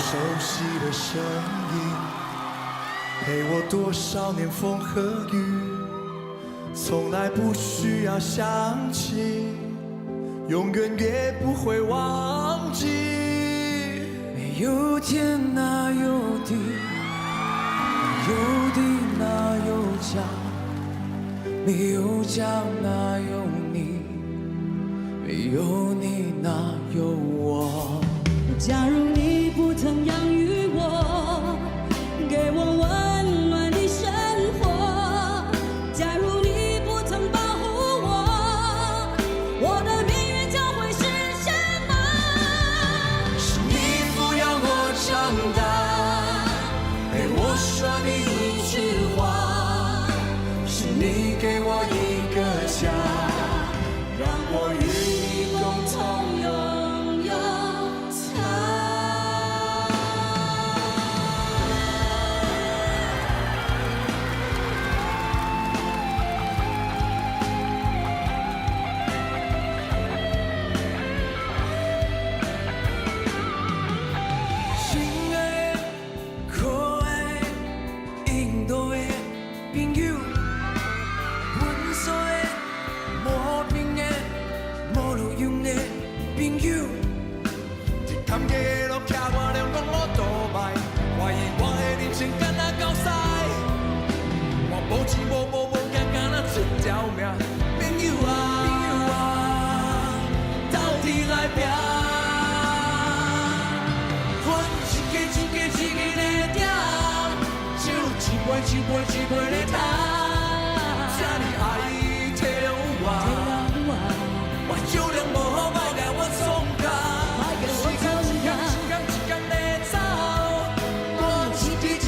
熟悉的声音，陪我多少年风和雨，从来不需要想起，永远也不会忘记。没有天哪有地，没有地哪有家，没有家哪有你，没有你哪有我。假如你不曾养育我，给我温暖的生活，假如你不曾保护我，我的命运将会是什么？是你抚养我长大，陪我说第一句话，是你给我一个家，让我与你共同拥有它。亲爱的、可爱的、印度的朋友，温柔的、和平的、无路用的朋友。一坎坷路骑我两公路倒摆，怀疑我的人生敢若狗屎。我无钱无惊，敢若一条命。朋友啊，斗阵来拼。分一家一家一家的订，酒一杯的干。这呢爱体谅我酒量无好，莫甲我创假。一天的走，我一日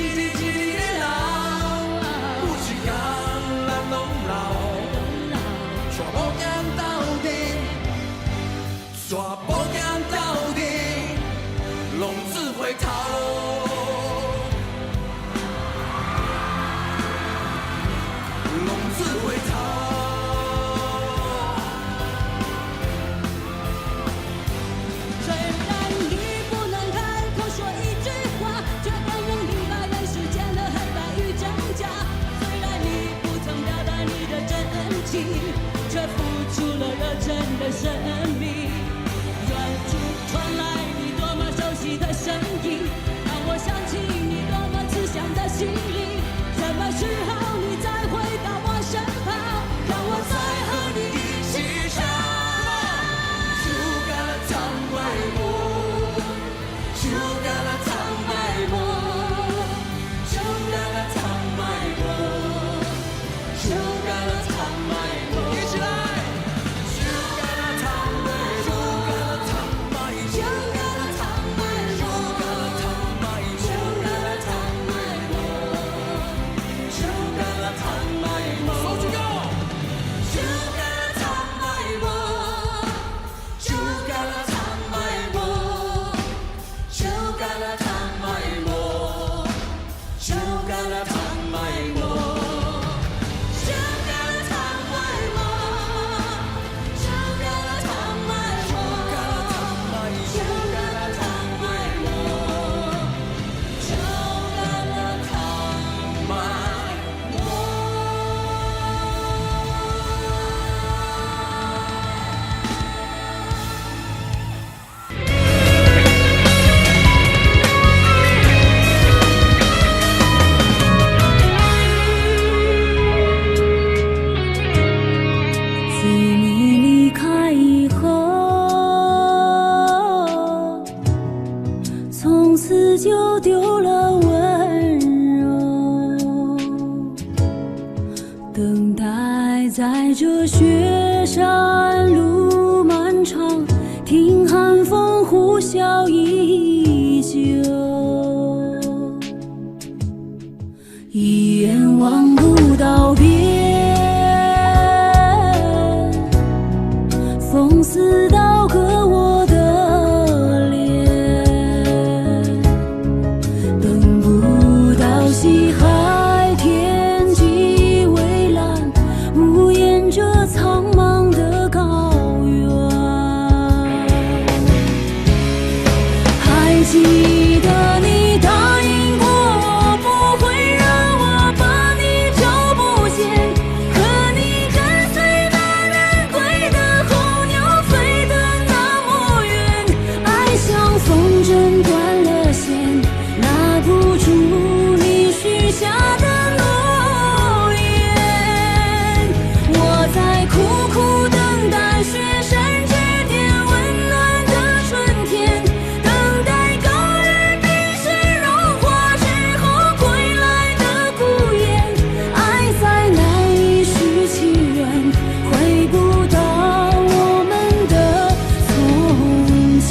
的老，有一天咱拢老，全部行到底，全部行到底，浪子回头。浪子回头。虽然你不能开口说一句话，却敢用明白人世间的黑白与真假。虽然你不曾表达你的真情，却付出了热忱的生命。远处传来你多么熟悉的声音，让我想起你多么慈祥的心灵。什么时候你再回到我身旁，让我再和你一起唱。You gotta tell my boy, you gotta tell my boy, you gotta tell my boy, you gotta tell my boy。一起来 ！You gotta tell my, you gotta tell my, you gotta tell my, you gotta tell my, you gotta tell my boy, you gotta tell my boy。手举高 ！You gotta tell my boy。You gotta tell my boy, you gotta tell my boy, you gotta tell my boy, you gotta tell my boy, you gotta tell my boy, you gotta tell my boy, you gotta tell my boy。自你离开以后，从此就丢了温柔，等待在这雪山路漫长，听寒风风呼啸依旧，一眼望不到边，风似刀割我的脸，等不到西海天际蔚蓝，无言着苍茫的高原。还记得你答应过我，不会让我把你找不见，可你跟随那人归的候鸟飞得那么远，爱像风筝断了线，拉不住你许下的诺言。我在苦苦等待雪山之巅温暖的春天，等待高原冰雪融化之后归来的孤雁，爱再难以续情缘，回不到我们的从前。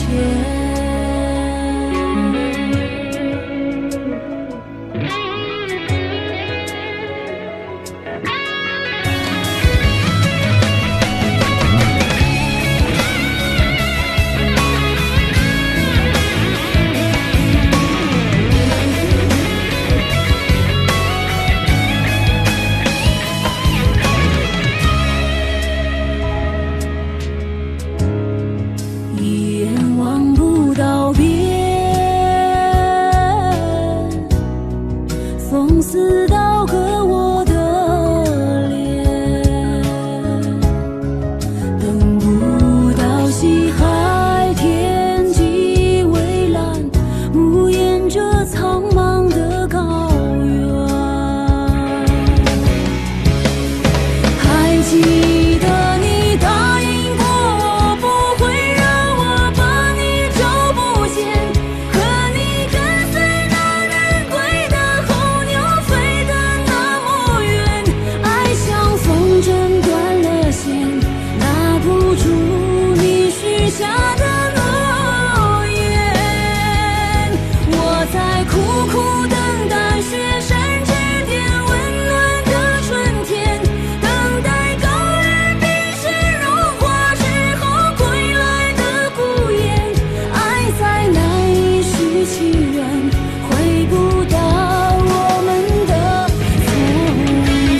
一眼望不到边，风似刀割我的脸，等不到西海天际蔚蓝，无言着苍茫的高原。还记得你答应过我，不会让我把你找不见，可你跟随那人归的候鸟飞得那么远，爱像风筝断了线，拉不住你许下的诺言。我在苦苦等待雪山之巅温暖的春天，等待高原冰雪融化之后归来的孤雁，爱再难以续情缘，回不到我们的从前。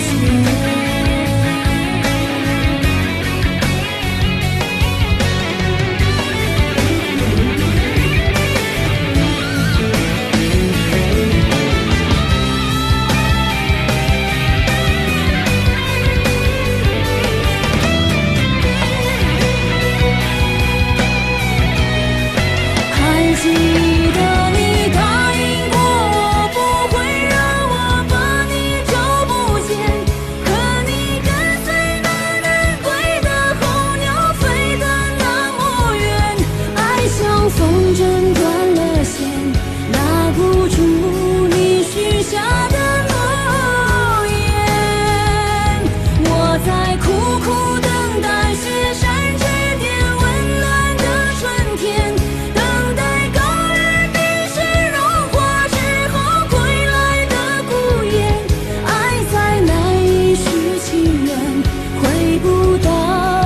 还记得你答应过我，不会让我把你找不见，可你跟随那人归的候鸟飞得那么远，爱像风筝断了线，拉不住你许下的诺言。我在苦苦等待雪山之巅温暖的春天，等待高原冰雪融化之后归来的孤雁，爱再难以续情缘，回不到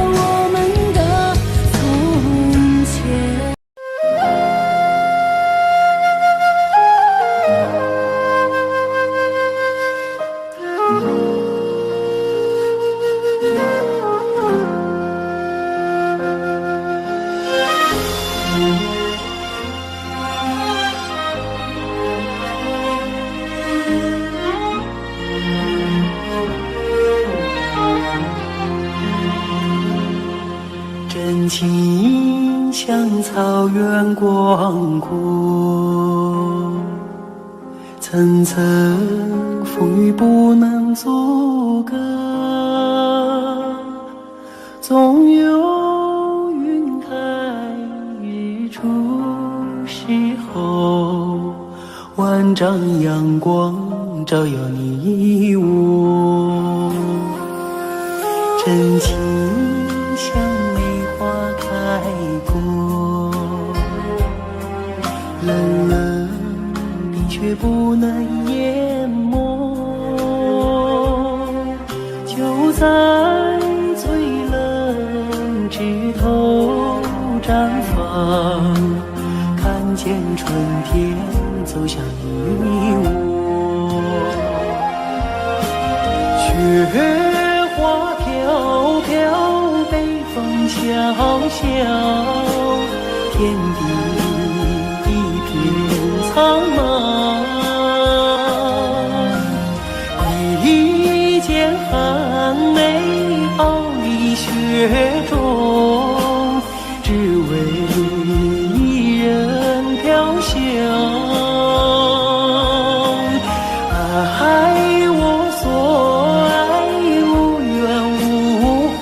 我们的从前。真情像草原广阔，层层风雨不能阻隔，总有云开日出时候，万丈阳光照耀你我。真情像梅花开过，却不能淹没。就在最冷枝头绽放，看见春天走向你我。雪花飘飘，北风萧萧，天地一片苍茫。一件寒梅傲立雪中，只为一人飘香。爱我所爱，无怨无悔，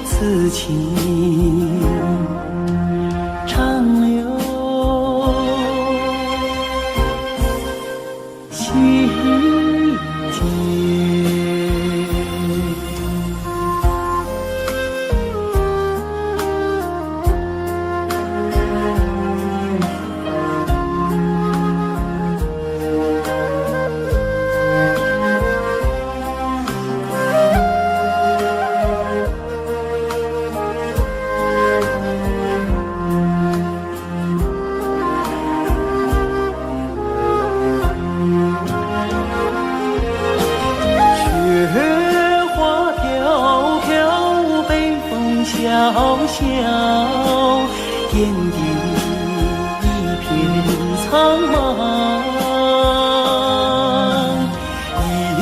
此情长留心间。雪花飘飘，北风萧萧，天地一片苍茫。一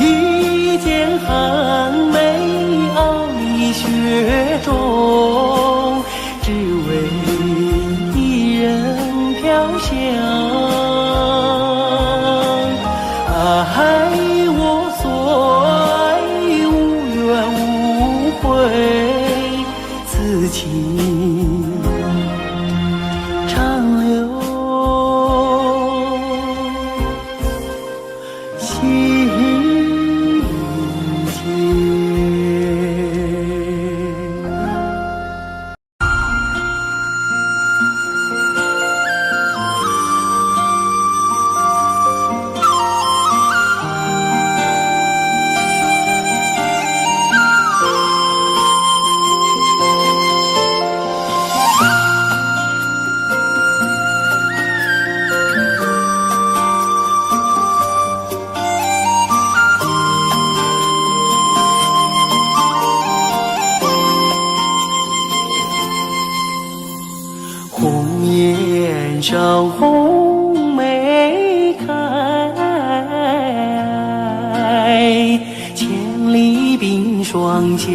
件寒梅傲立雪中，只为一人飘香。爱我所爱，无怨无悔，此情长留心间。红颜上红梅开，千里冰霜脚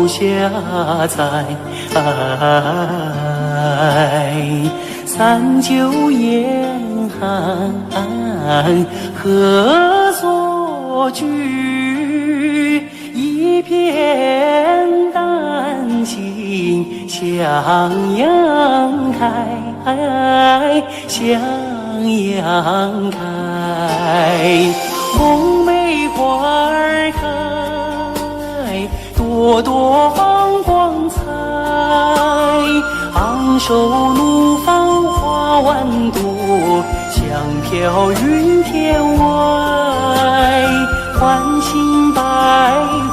下踩。三九严寒何所居？一片丹心向阳开，向阳开。红梅花儿开，朵朵放光彩。昂首怒放花万朵，香飘云天外。唤醒百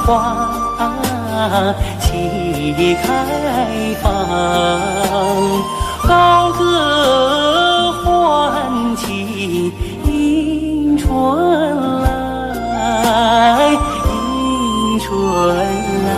花齐开放，高歌欢庆迎春来，迎春来。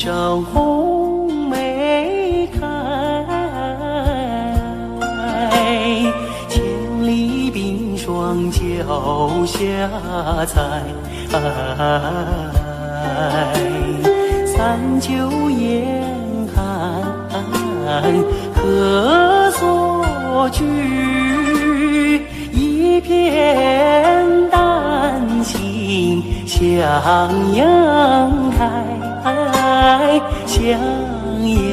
上红梅开，千里冰霜脚下踩。三九严寒何所居？一片丹心向阳开，向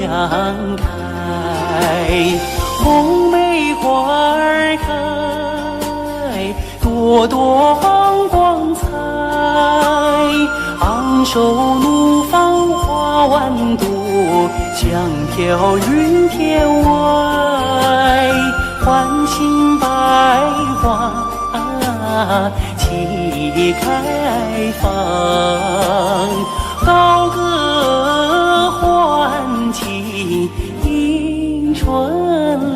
阳开。红梅花儿开，朵朵光彩。昂首怒放花万朵，香飘云天外。唤醒百花齐开放，高歌欢庆迎春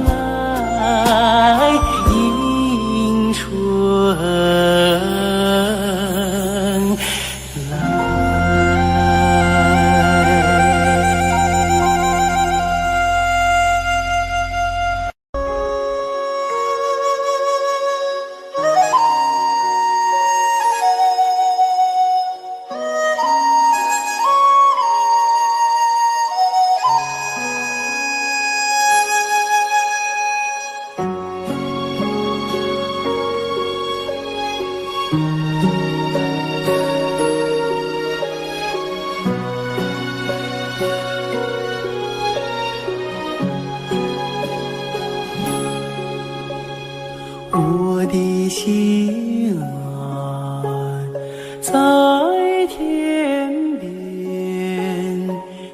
来，迎春来。我的心啊，在天边，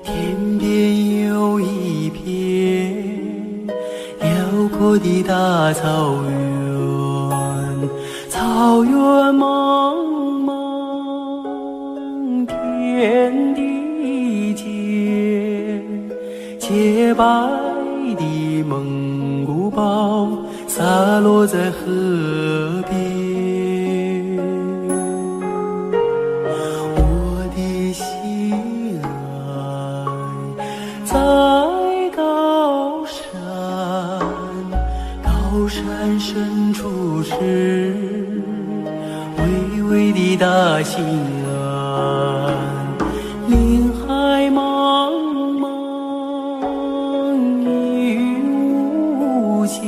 天边有一片辽阔的大草原，草原茫茫，天地间，洁白的蒙古包洒落在河边，我的心爱在高山，高山深处是巍巍的大兴安，林海茫茫雨无间，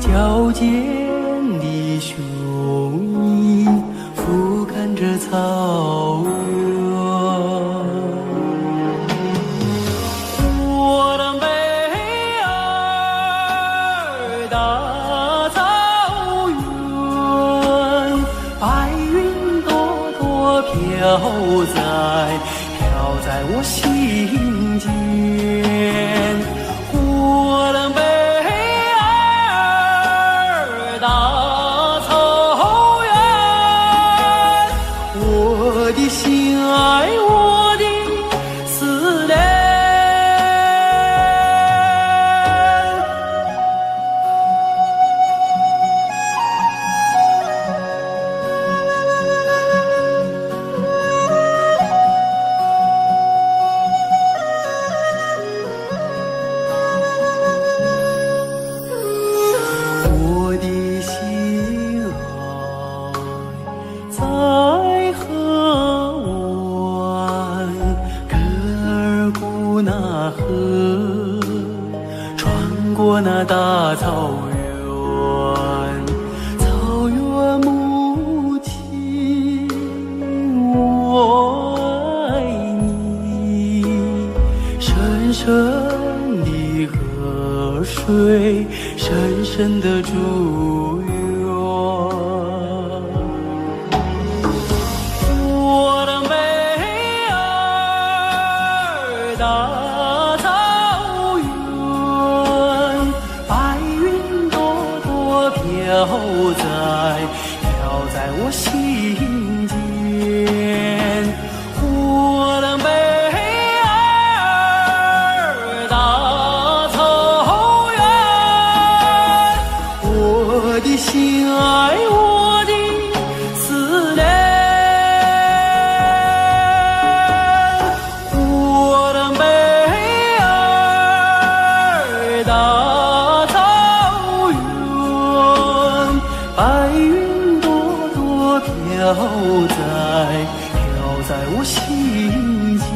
矫健的雄鹰俯瞰着草原。我的美儿大草原，白云朵朵飘在我心间。我的美儿大草原，我的心爱，我的思念。我的心爱在河湾，格尔古纳河，穿过那大草原，草原母亲，我爱你，深深的河水，深深的祝愿。我的美儿大草原，白云朵朵飘在我心间。我的美儿大草原，我的心爱，我的思念。白云朵朵飘在我心间，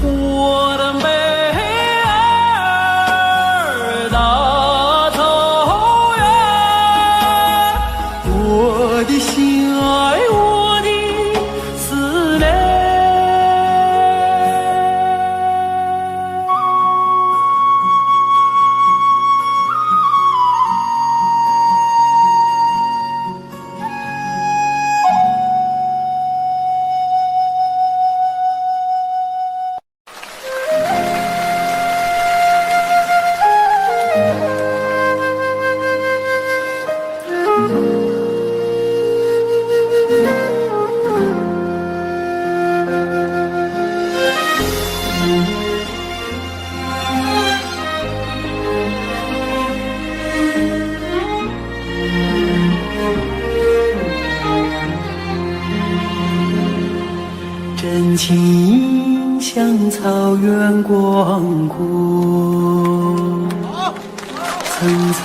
我的妹儿大草原，我的心爱，我的思念。真情像草原广阔，层层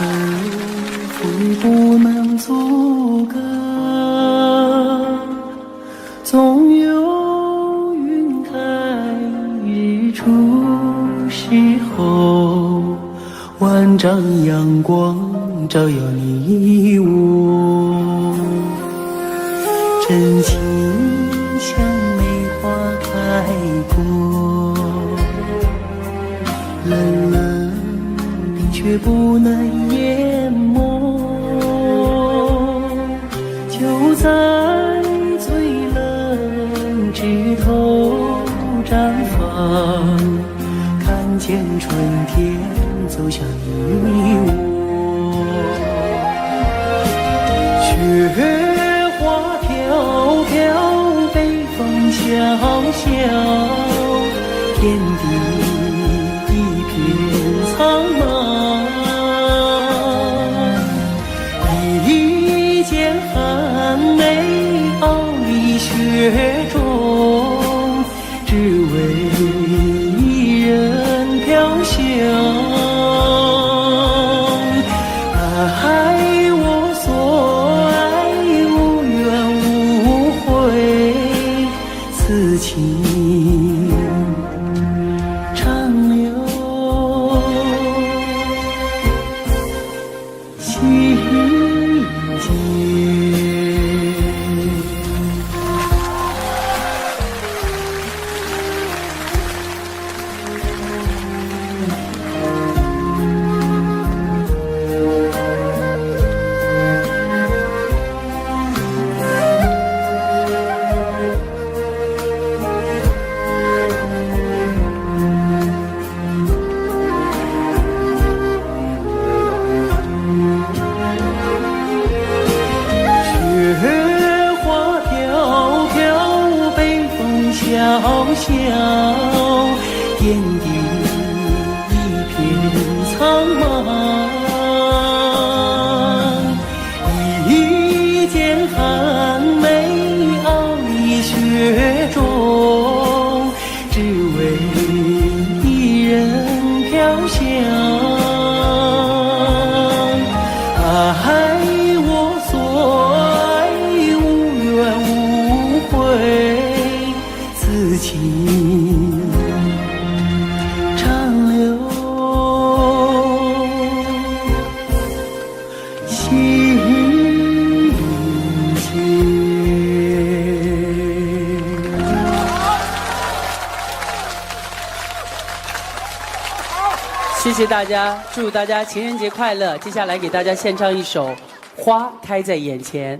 风雨不能阻隔，总有云开日出时候，万丈阳光照耀你我，真情像梅花开过，冷冷冰雪不能淹没，就在最冷枝头绽放，看见春天走向你我，雪花飘飘，北风萧萧，天地一片苍茫，一件寒梅傲立雪中，只为一人飘香。爱我所爱，无怨无悔，此情长留心间。雪花飘飘，北风萧萧，天地一片苍茫，一件寒梅傲立雪中，只为一人飘香。爱我所爱，无怨无悔，此情长留心间。谢谢大家，祝大家情人节快乐！接下来给大家献唱一首《花开在眼前》。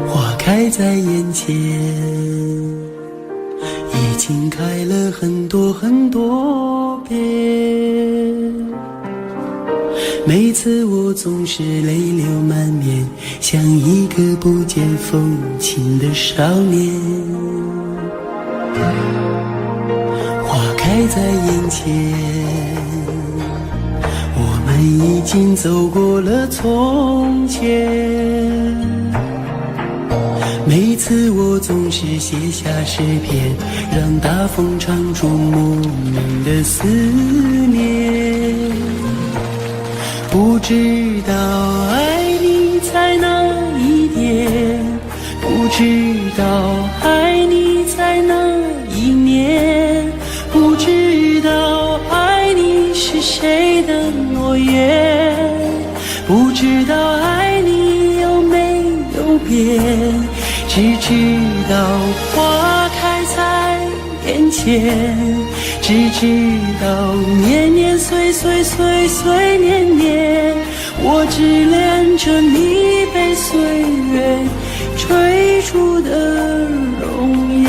花开在眼前，已经开了很多很多遍。每次我总是泪流满面，像一个不见风情的少年。开在眼前，我们已经走过了从前。每次我总是写下诗篇，让大风唱出莫名的思念。不知道爱你在哪一点，不知道爱你在哪一年，不知道爱你是谁的诺言，不知道爱你有没有变，只知道花开在眼前，只知道年年岁岁岁岁年年，我只恋着你被岁月追逐的容颜。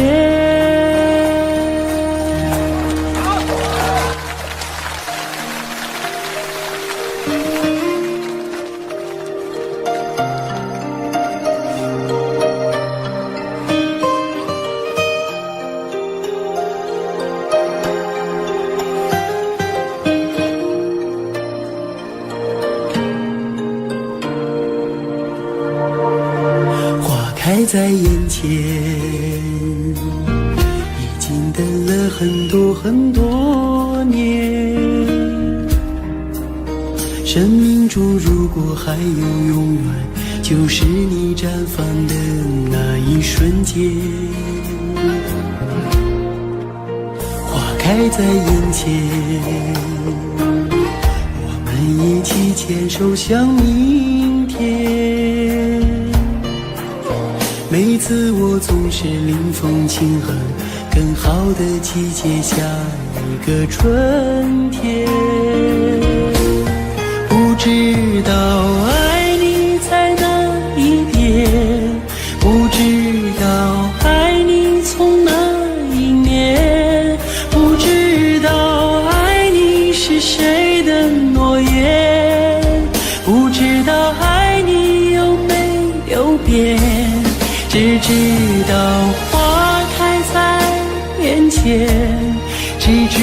开在眼前，已经等了很多很多年。生命中如果还有永远，就是你绽放的那一瞬间。花开在眼前，我们一起牵手向明天。每次我总是临风轻哼，更好的季节下一个春天。不知道爱你在哪一边，不知道爱你从哪一年，不知道爱你是谁的诺言，不知道爱你有没有变，只知道花开在眼前，只知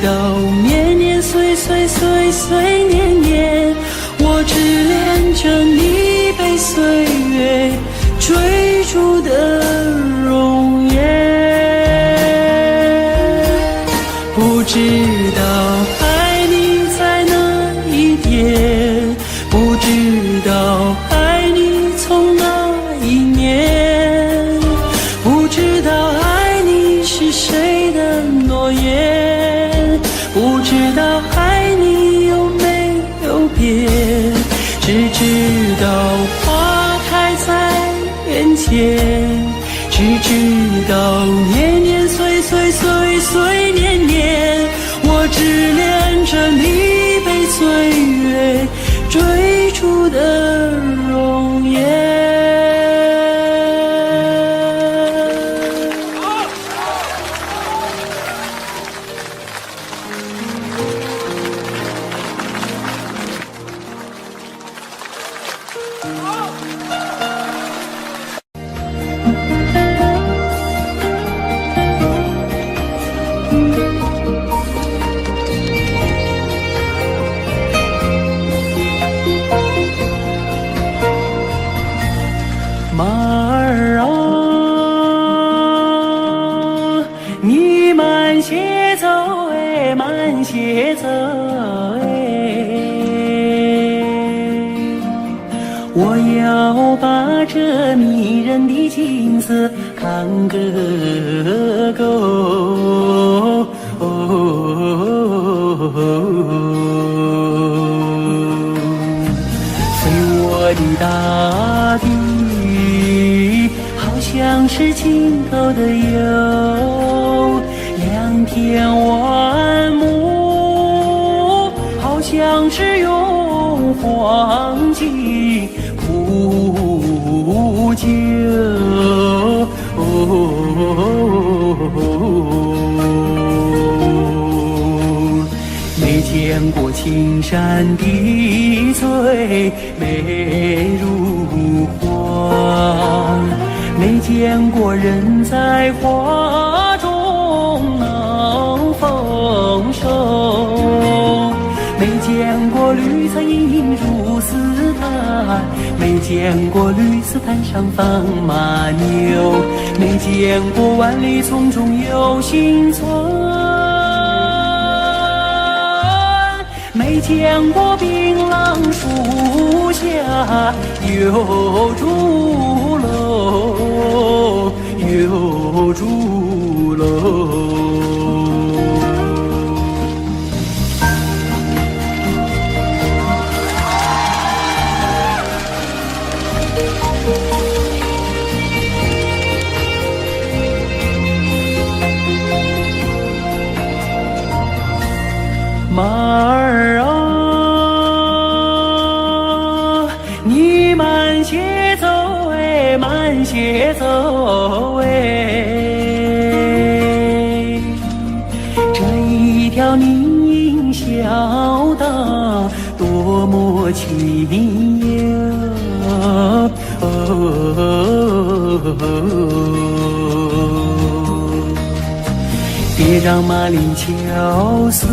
道年年岁岁岁岁年年，我只恋着你被岁月追逐的容颜。不知道爱你在哪一点，不知道爱你从哪一年，不知道爱你是谁的诺言，不知道爱你有没有变，只知道花开在眼前，只知道年年岁岁岁岁年年，我只恋着你被岁月追逐的容颜。马儿啊，你慢些走哎，慢些走哎，我要把这迷人的景色看个够。飞我的大地，好像是尽头的有两片万亩，好像是用黄金铺就。没见过青山的最美如画，没见过人在画中能否没见过绿色隐隐如丝带，没见过绿丝滩上放马牛，没见过万里丛中有行村，没见过槟榔树下有竹楼，有竹楼。马儿啊，你慢些走哎，慢些走哎，这一条泥泞小道多么清幽。别让马铃敲碎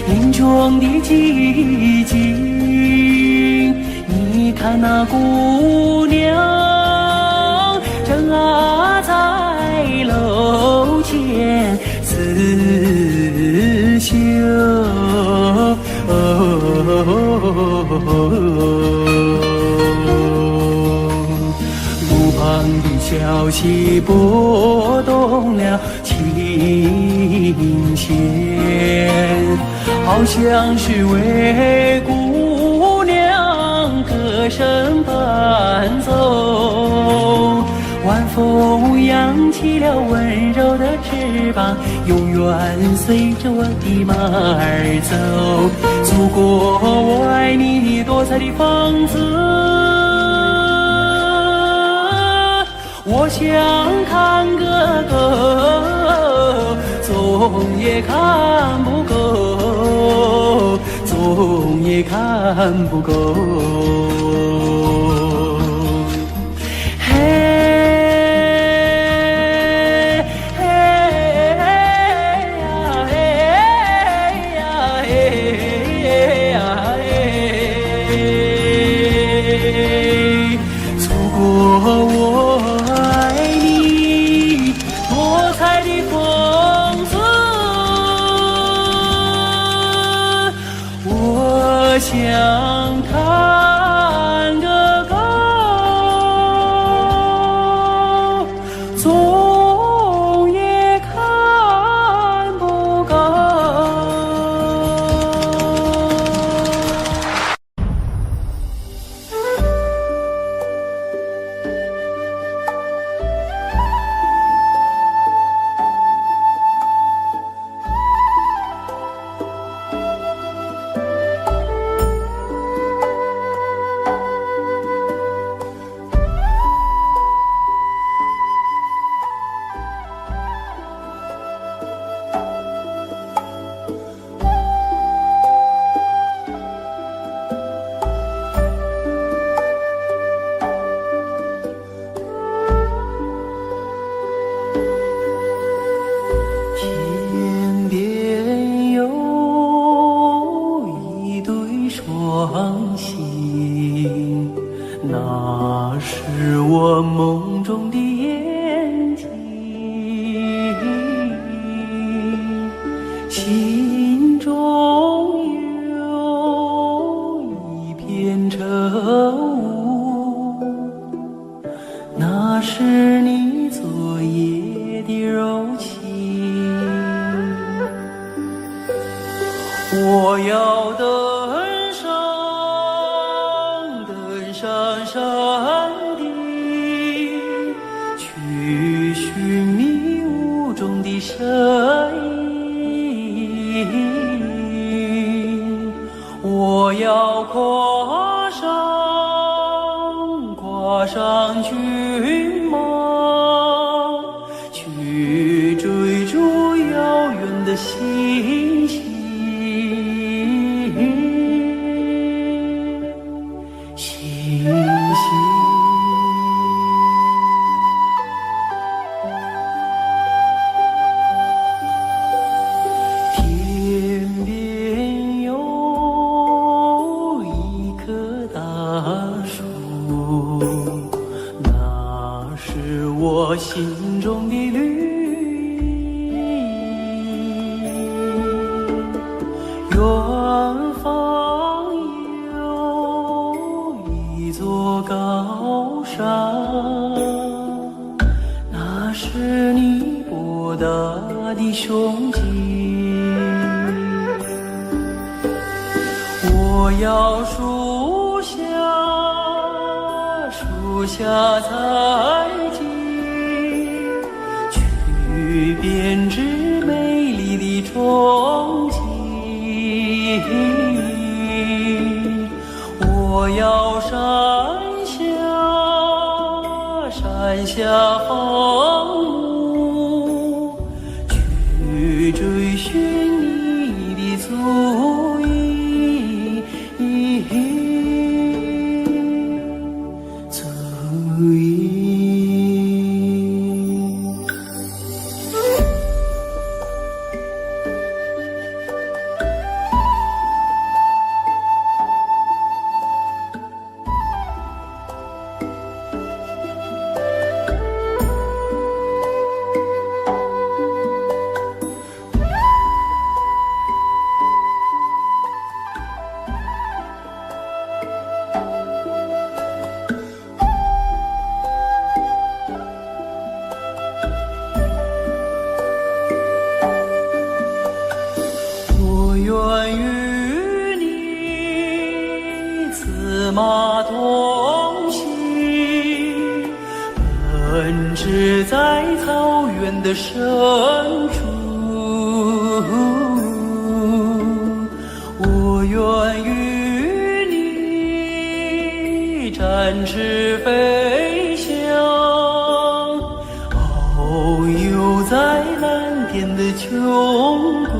林中的寂静，你看那姑娘正在楼前刺绣，路旁的小溪拨动了琴弦，好像是为姑娘歌声伴奏。晚风扬起了温柔的翅膀，永远随着我的马儿走。祖国，我爱你多彩的风姿，我想看个够，总也看不够，总也看不够。嘿，嘿呀，嘿呀，嘿呀，嘿，祖国我。想看个够，总也看不够。天边有一对双星，那是我梦中的眼睛，心中有一片愁雾，那是你昨夜的柔情。我要登上山顶，去寻迷雾中的身影。我要跨上骏马，去追逐遥远的星星。天边方有一座高山，那是你博大的胸襟。我要树下采集，去编织美丽的憧憬。我要山下放牧，去追寻你的足印。愿与你策马同行，奔驰在草原的深处。我愿与你展翅飞翔，遨游在蓝天的穹谷。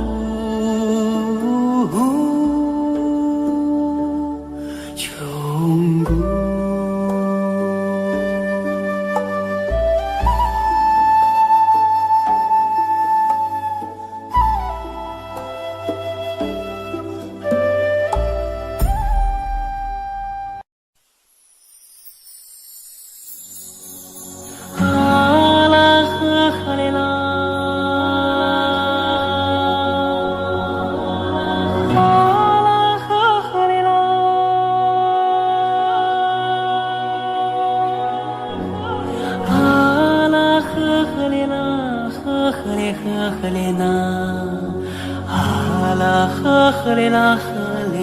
呵嘞呐，啊啦呵嘞啦呵嘞，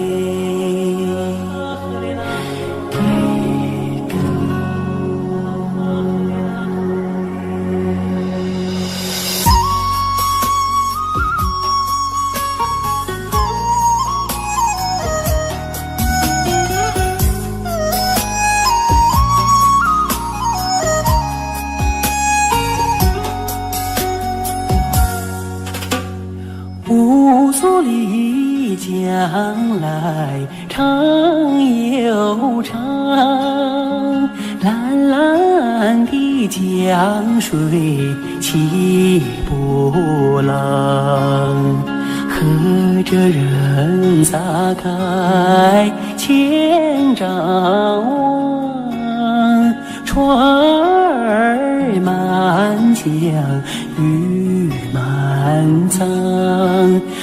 给个。乌苏里江来长又长，蓝蓝的江水起波浪，和着人撒开千丈网，船儿满江鱼满仓，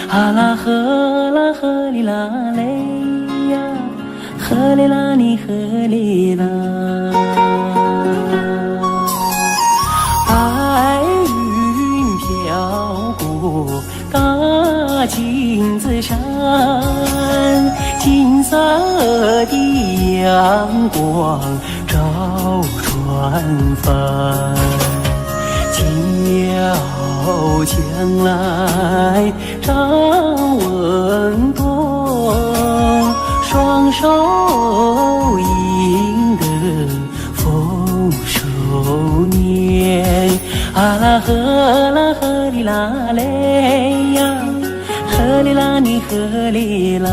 啊啦呵哩啦嘞呀，呵哩啦你呵哩啦，白云飘过大金子山，金色的阳光照船帆，小将来张文多，双手赢得丰收年，啊啦呵哩啦嘞呀，呵哩啦你呵哩啦。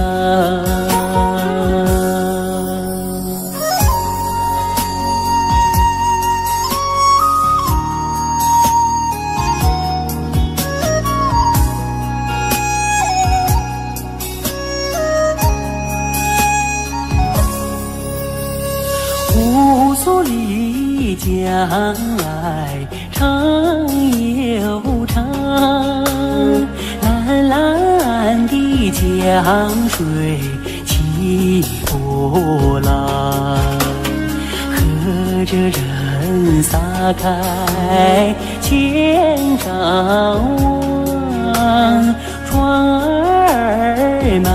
乌苏里江来长又长，蓝蓝的江水起波澜，和着人撒开千丈网，船儿满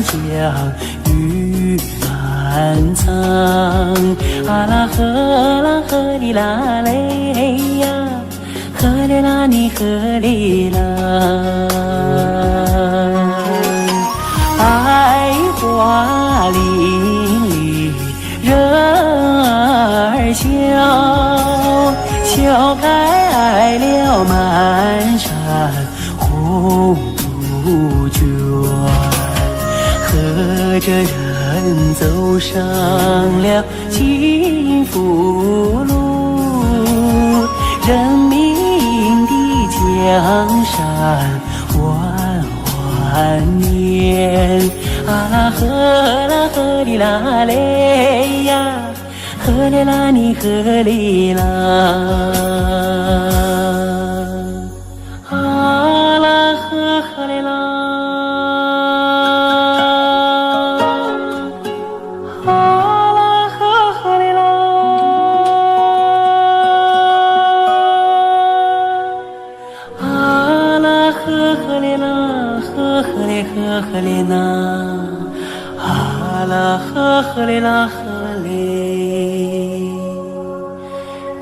江鱼满仓，啊啦呵啦呵哩啦嘞呀，呵哩啦你呵哩啦，百花林里人儿笑，笑开了满山红杜鹃，和着人走上了幸福路，人民的江山万万年，啊啦呵啦呵哩啦嘞呀，呵哩啦你呵哩啦，啊啦呵呵哩啦，啊啦呵呵哩啦，啊啦呵呵哩啦，呵呵哩呵呵哩呐，啊啦呵呵哩啦呵哩，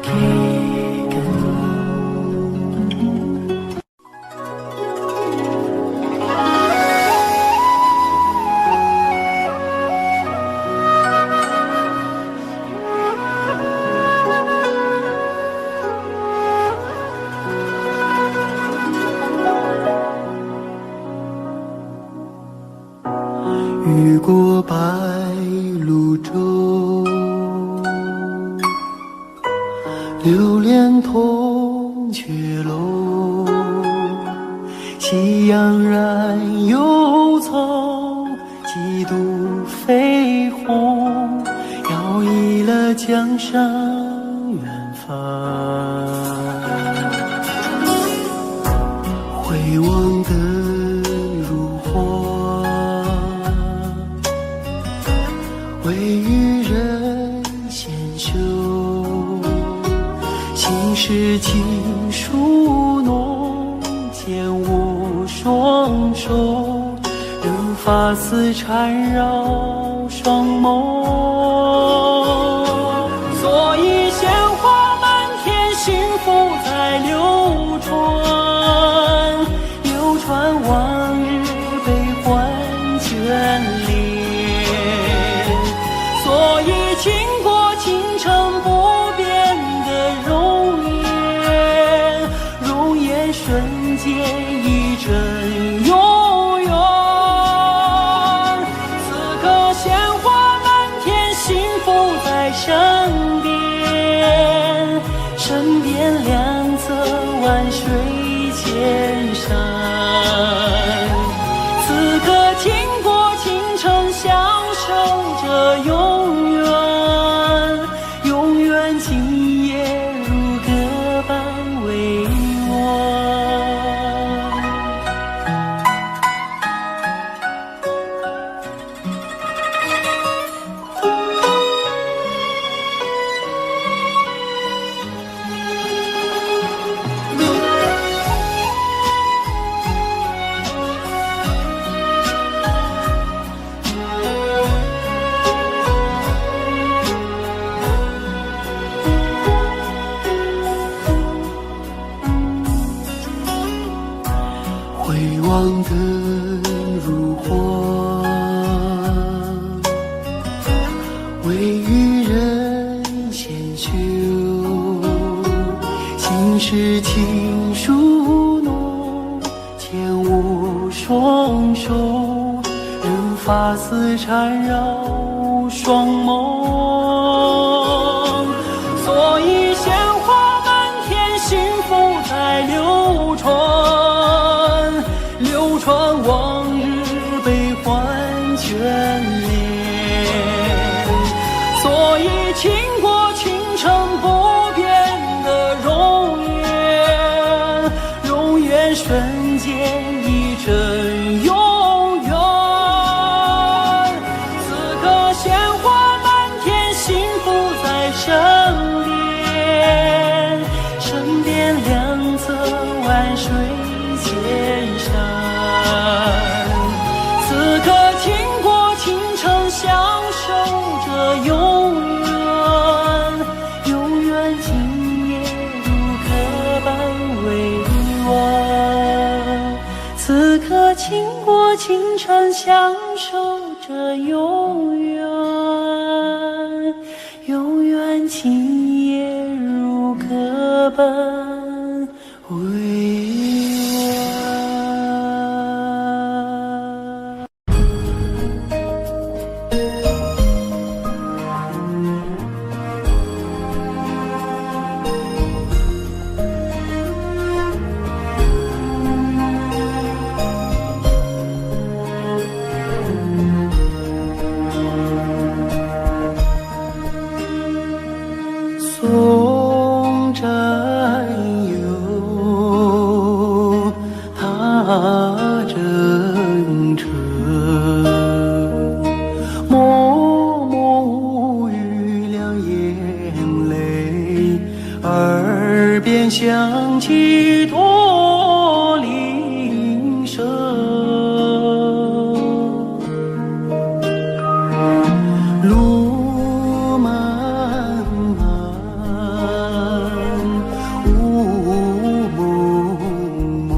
给个。越过白鹭洲，流连铜雀楼，喜洋然有草，几度飞鸿，摇曳了江山远方。回望的如火，为渔人纤袖，心事情书浓，牵我双手，任发丝缠绕双眸。所以鲜花满天，幸福在流传，流传往日悲欢眷恋。所以倾国倾城不变的容颜，容颜瞬间一阵永远。此刻鲜花满天，幸福在身边，身边两侧万水千山。此刻倾国倾城，享受着永远，永远今夜如歌般为我。回望的如火，为渔人纤袖，心事情书浓，牵我双手，任发丝缠绕双眸。所以鲜花满天，幸福在流传，流传往日悲欢眷恋。所以倾国倾城不变的容颜，容颜瞬间一阵永此刻倾国倾城，享受着永远，永远今夜如歌本未送战友，踏征程，默默无语两眼泪，耳边响起驼铃声，路漫漫雾蒙蒙，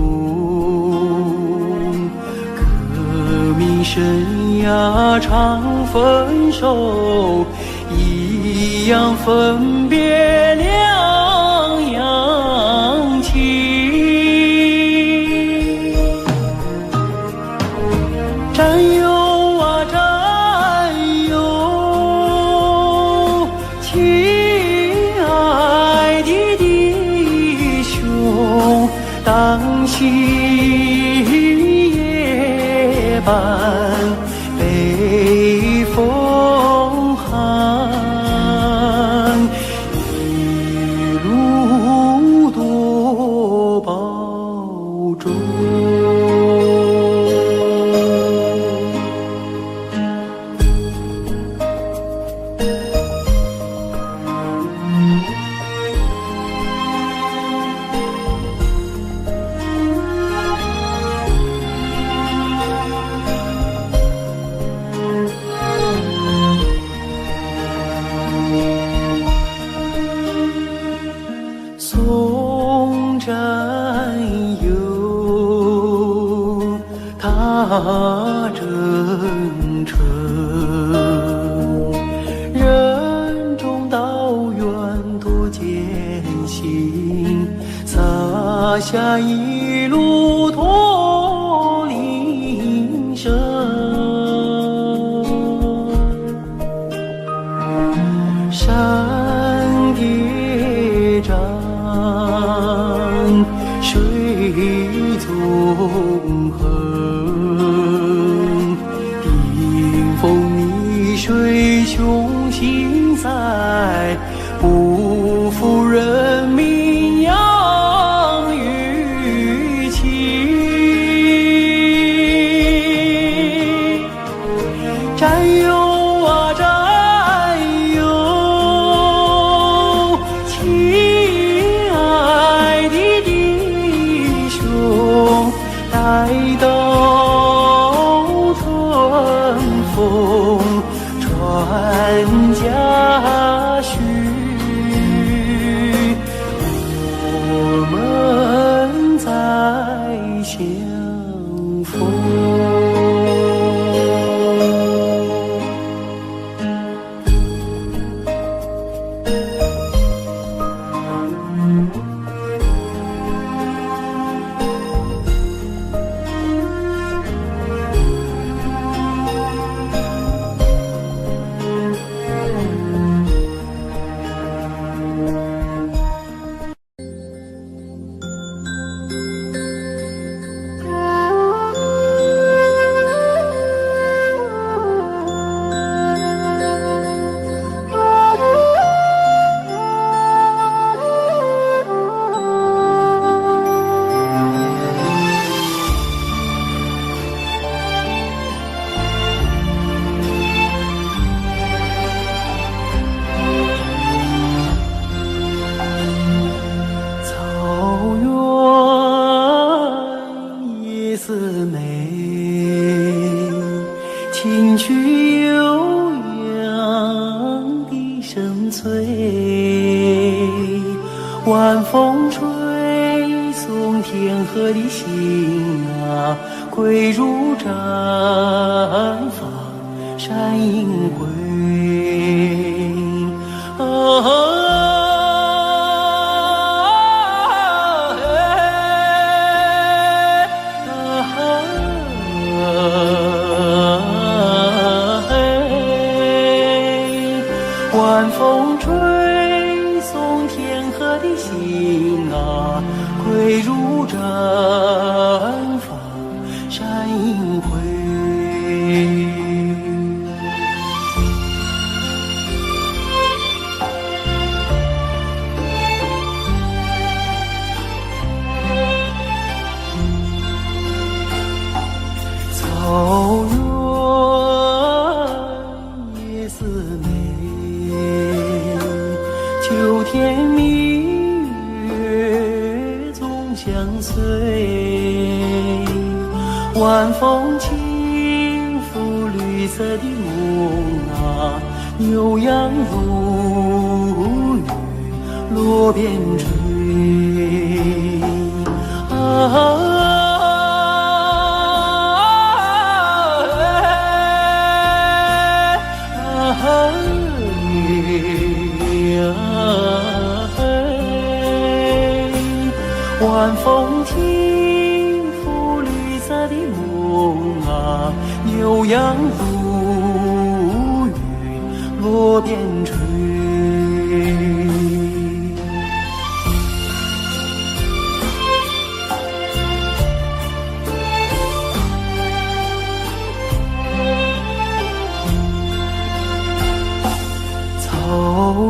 革命生涯常分手，一样分别两样情。战友啊战友，亲爱的弟兄，当夕夜半北风寒，一路多保重。送战友，踏征程，任重道远多艰辛，洒下一路驼铃声。山叠嶂，水纵横，顶风逆水雄心在，不负人民养育情。战友啊战友，亲爱的弟兄，待到春风传家训，我们再相逢。听去悠扬的声催，晚风吹送天河的星啊，汇入绽放山映归。晚风吹送天河的心啊，汇入绽放山映辉。草原夜似美，秋天明月总相随。晚风轻拂绿色的梦啊，牛羊如雨落边吹。晚风轻拂绿色的梦啊，牛羊如雨落边吹。草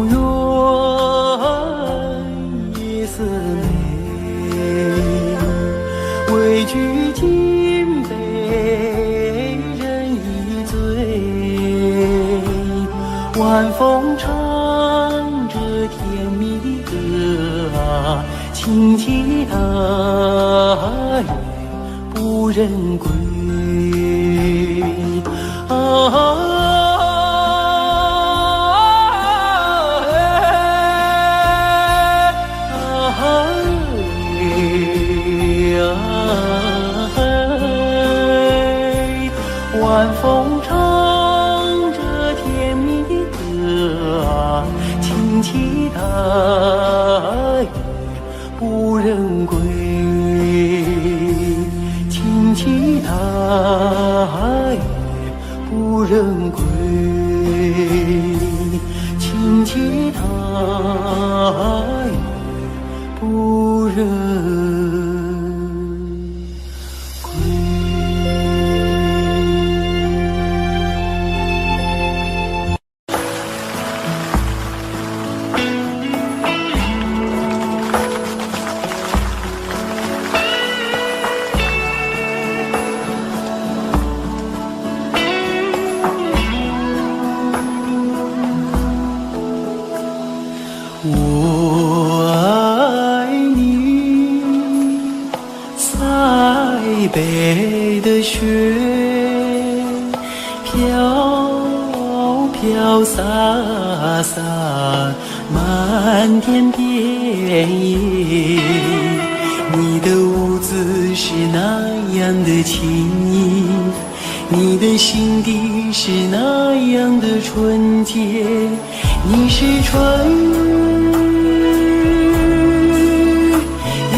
原夜似美，畏惧今被人一醉。晚风唱着甜蜜的歌啊，轻骑大雁不忍归。晚风唱着甜蜜的歌啊，轻骑大雁不忍归。轻骑大雁不忍归。轻骑大雁不忍归。我爱你，塞北的雪飘飘洒洒，漫天遍野。你的舞姿是那样的轻盈，你的心底是那样的纯洁。你是春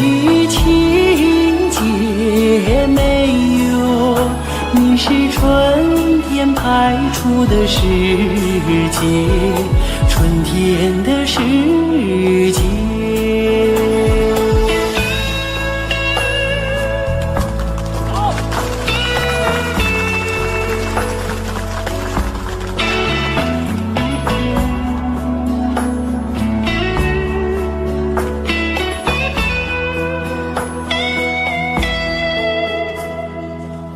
雨的情节没有，你是春天派出的世界，春天的世界。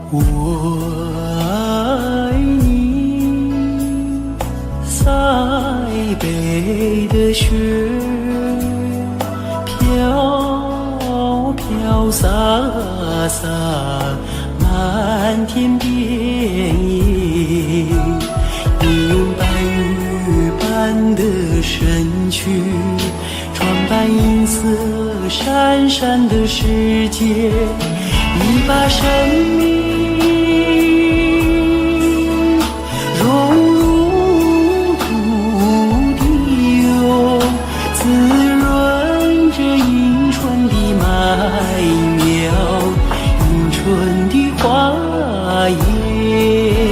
我爱你，塞北的雪飘飘洒洒，漫天遍野。你用白玉般的身躯，装扮银色闪闪的世界。你把生命闻的花叶。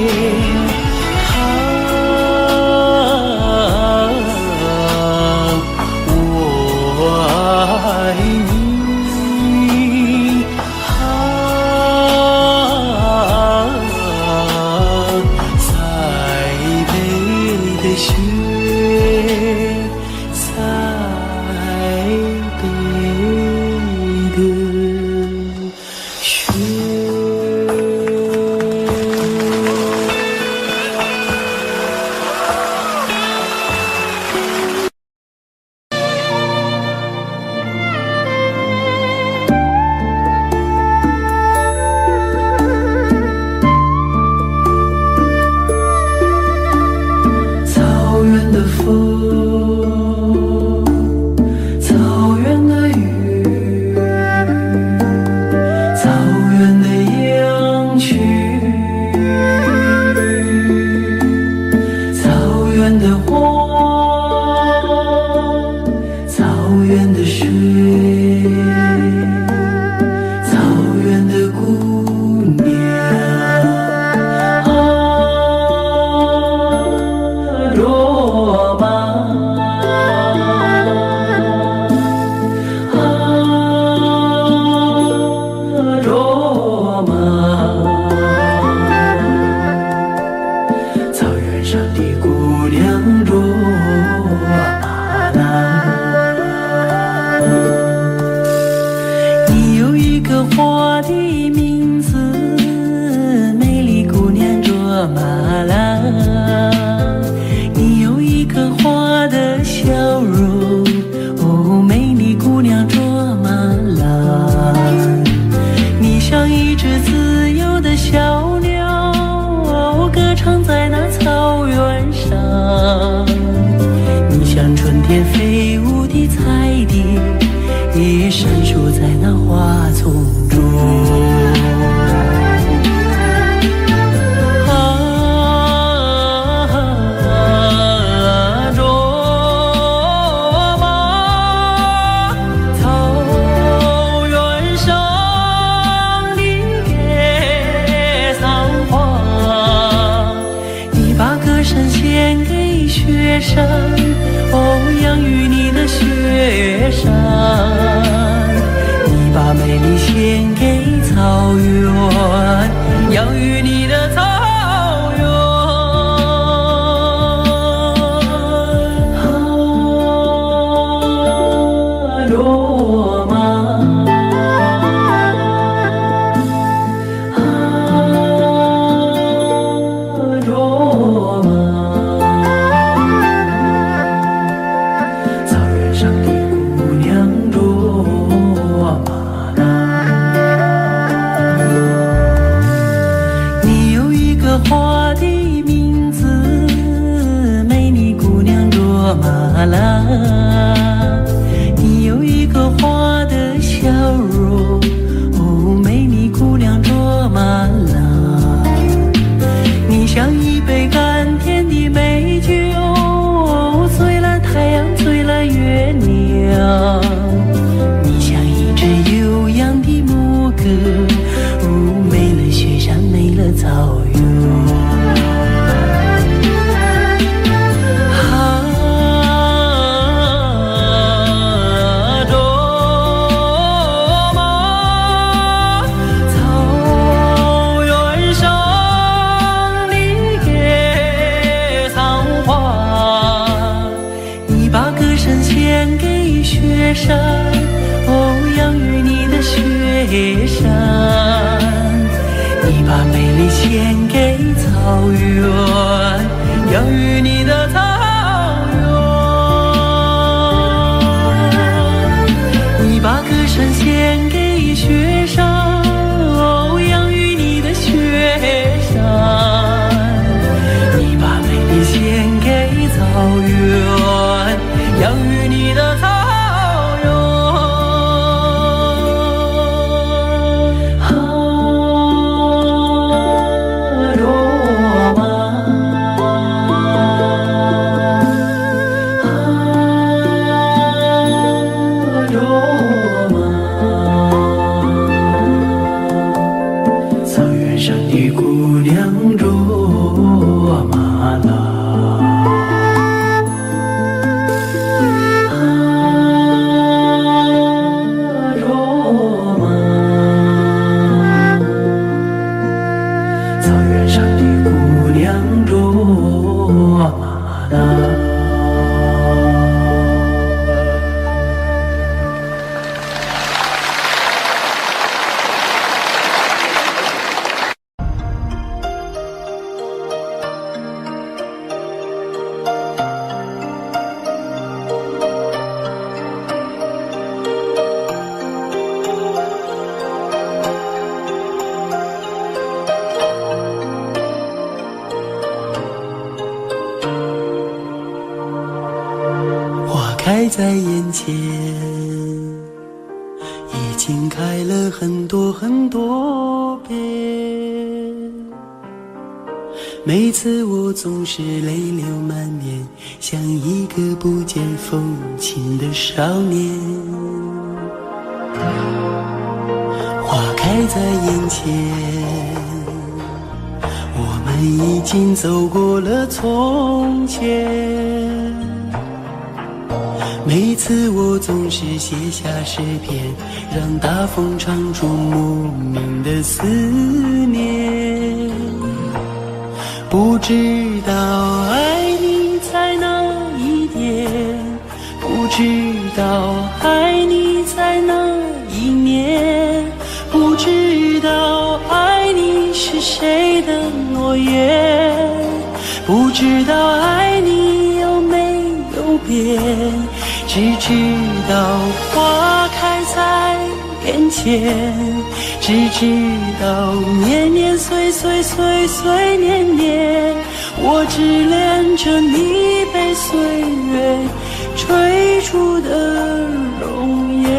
的姑娘卓玛拉。开在眼前，已经开了很多很多遍。每次我总是泪流满面，像一个不见风情的少年。花开在眼前，我们已经走过了从前。每次我总是写下诗篇，让大风唱出莫名的思念。不知道爱你在哪一点，不知道爱你在哪一年，不知道爱你是谁的诺言，不知道爱你有没有变。只知道花开在眼前，只知道年年岁岁岁岁年年，我只恋着你被岁月追逐的容颜。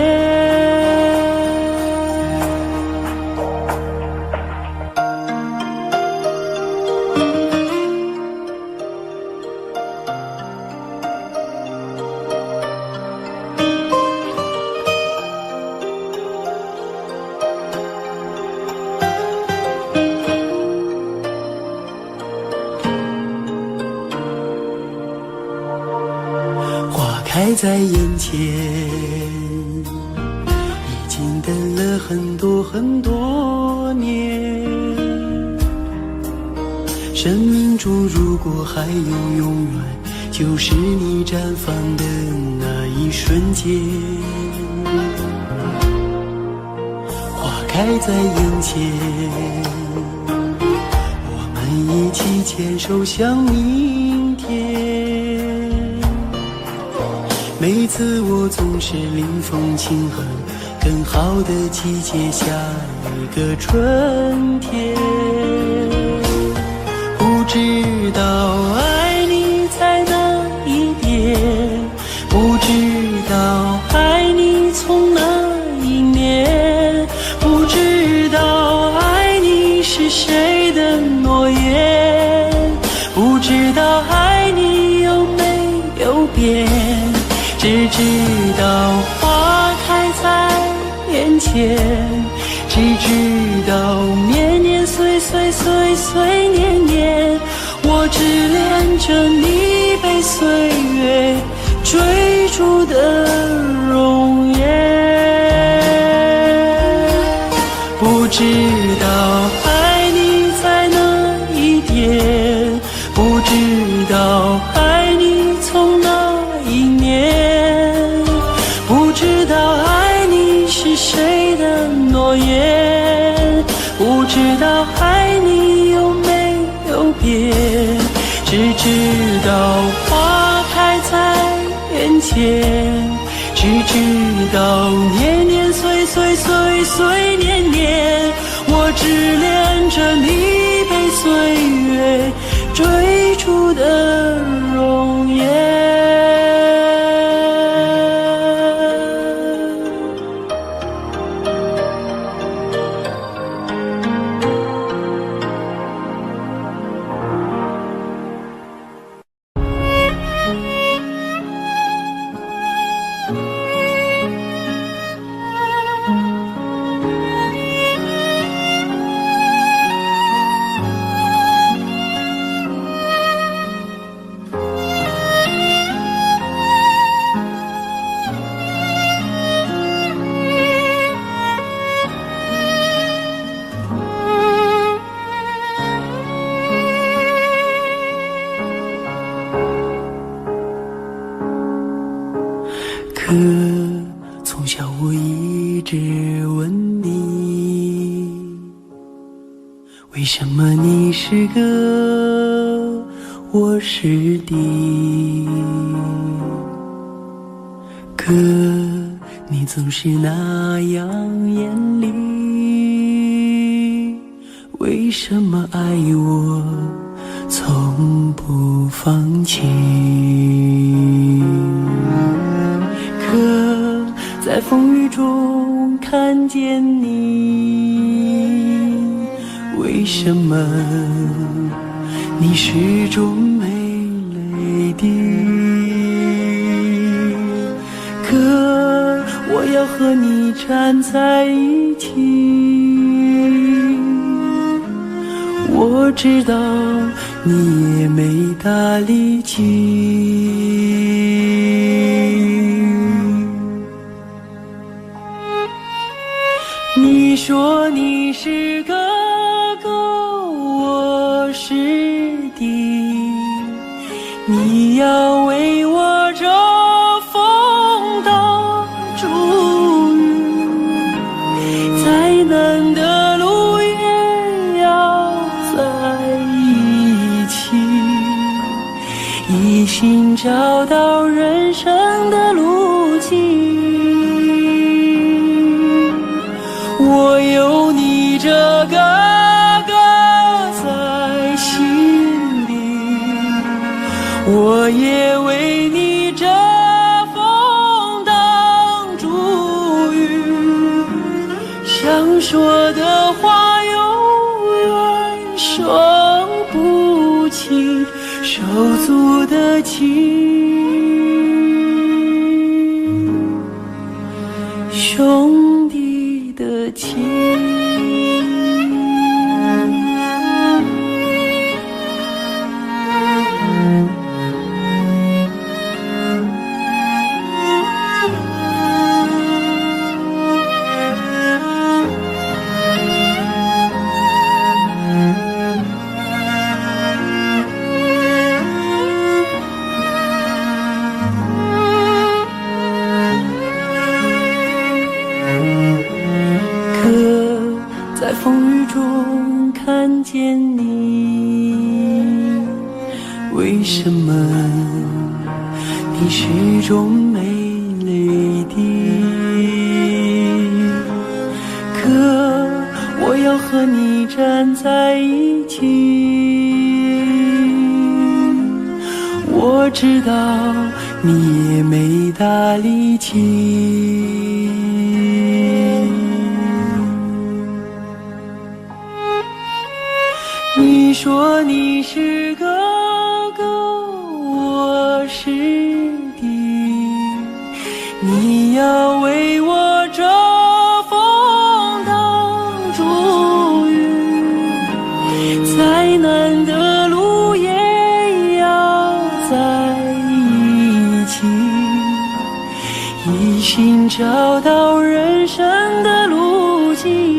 开在眼前，已经等了很多很多年。生命中如果还有永远，就是你绽放的那一瞬间。花开在眼前，我们一起牵手向明天。每次我总是临风轻哼，更好的季节，下一个春天。不知道爱你在哪一点，不知道爱你从哪一年，不知道爱你是谁的诺言，不知道爱你有没有变。只知道花开在眼前，只知道年年岁岁岁岁年年，我只恋着你被岁月追逐的容颜。不知道爱你在哪一点，不知道爱你从哪一年，不知道爱你是谁的诺言，不知道爱你有没有变。只知道花开在眼前，只知道年年岁岁岁岁年年，我只恋着你被岁月追逐的容颜。为什么你是歌，我是笛？可你总是那样严厉，为什么爱我从不放弃？可在风雨中看见你，为什么你始终没泪滴？可我要和你站在一起，我知道你也没大力气。你说你是哥哥，我是弟，你要为我遮风挡雨，再难的路也要在一起，一心找到人生的路径。我有你这个哥在心里，我也为你遮风挡住雨，想说的话永远说不清，手足的情，兄弟的情。在风雨中看见你，为什么你始终没泪滴？可我要和你站在一起，我知道你也没大力气。你说你是哥哥，我是弟，你要为我遮风挡住雨，再难的路也要在一起，一心找到人生的路径。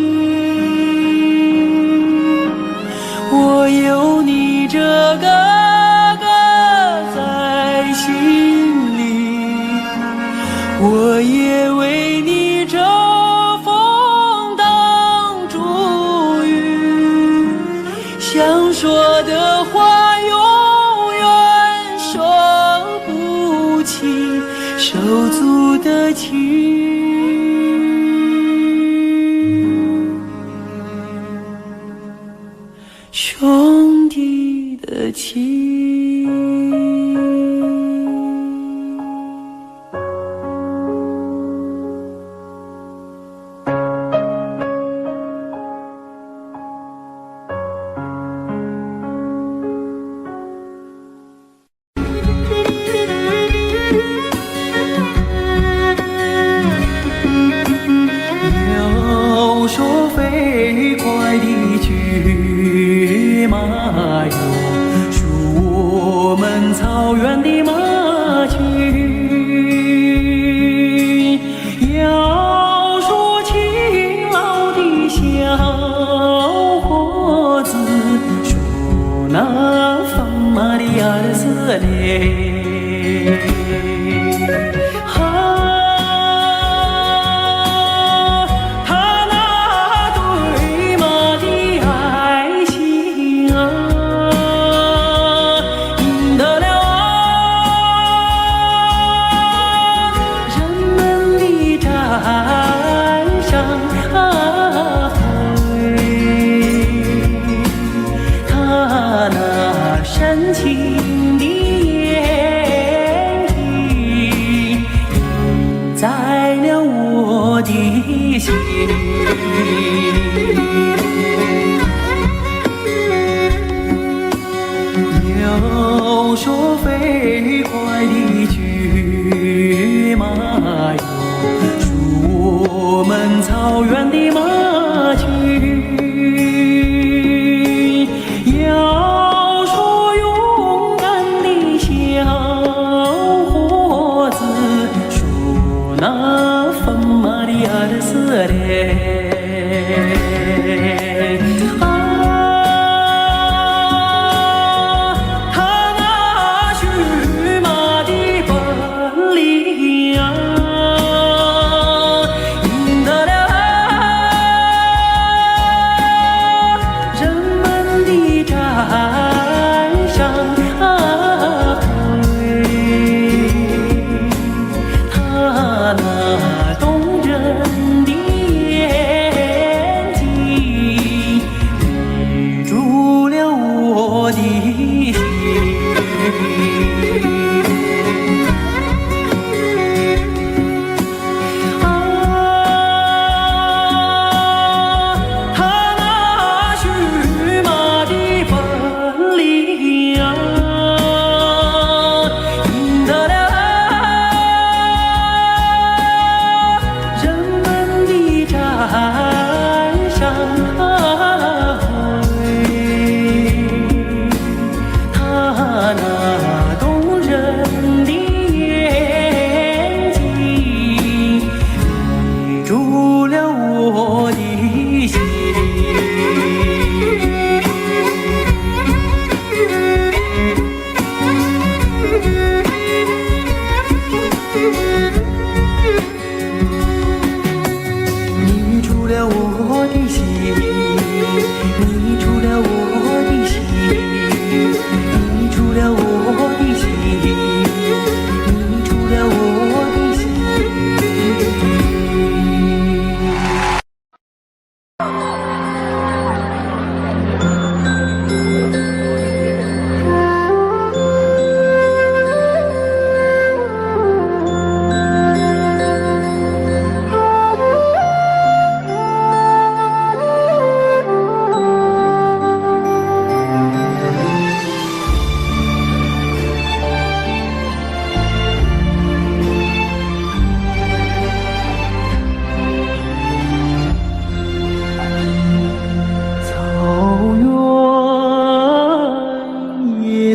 我有你这个哥在心里，我也为你遮风挡住雨，想说的话永远说不清，手足的情。兄弟的情。要说飞快的骏马哟，属我们草原的马群；要说勤劳的小伙子，属那放马的儿子嘞。他那对马的爱心深情的眼睛，在了我的心。要说飞快的骏马哟，是我们草原的马群。要说勇敢的小伙子，说那风马的儿斯嘞。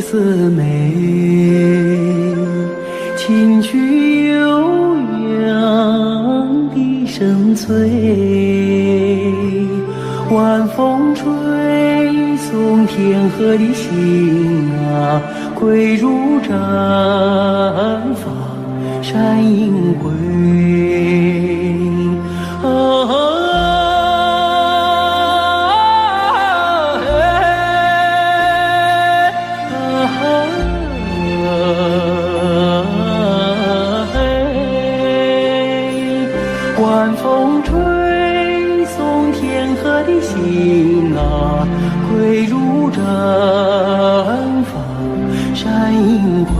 四美，清曲悠扬的声催，晚风吹送天河的星啊，归入毡房山阴归。晚风吹送天河的星啊，归入毡房山阴归。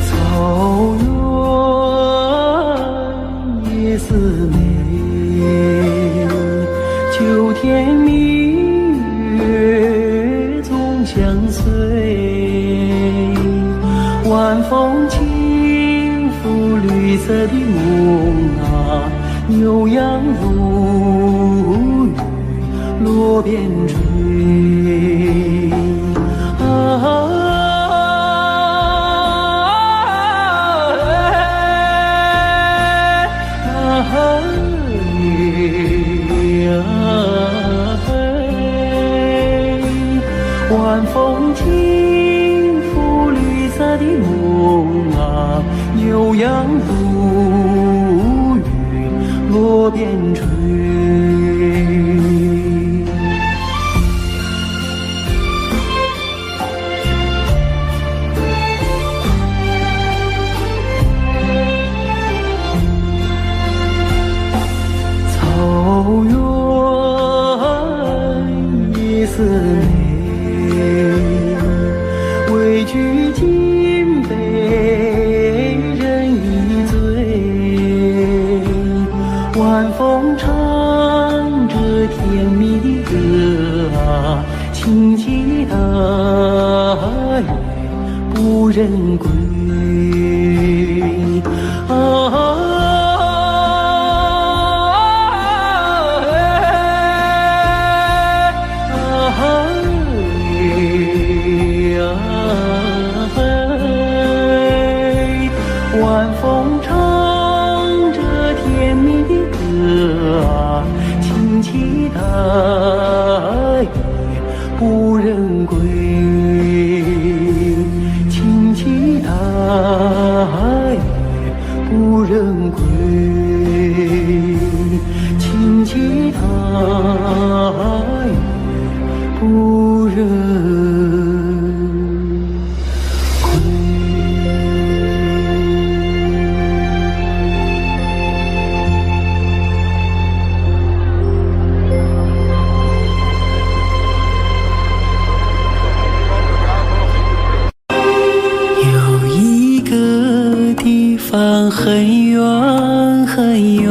草原夜思美，秋天明月总相随，晚风轻拂绿色的梦啊，牛羊如雨落边追。晚风轻拂绿色的梦啊，牛羊如雨落边追。曲尽被人一醉，晚风唱着甜蜜的歌啊，轻骑大雁不忍归啊。晚风唱着甜蜜的歌啊，轻骑大雁不忍归，轻骑大雁不忍归，轻骑大雁不忍。很远很远，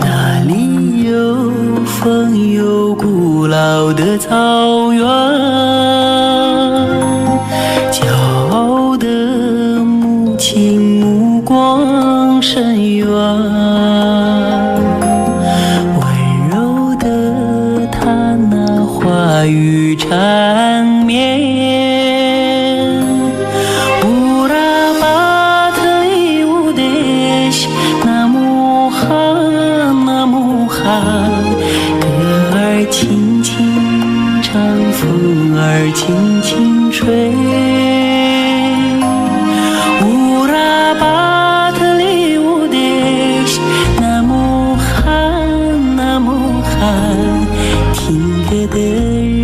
那里有风有古老的草原，骄傲的母亲目光深远，温柔的她那话语缠绵。歌儿轻轻唱，风儿轻轻吹。乌拉巴特里乌德西，那么寒，那么寒，听歌的人。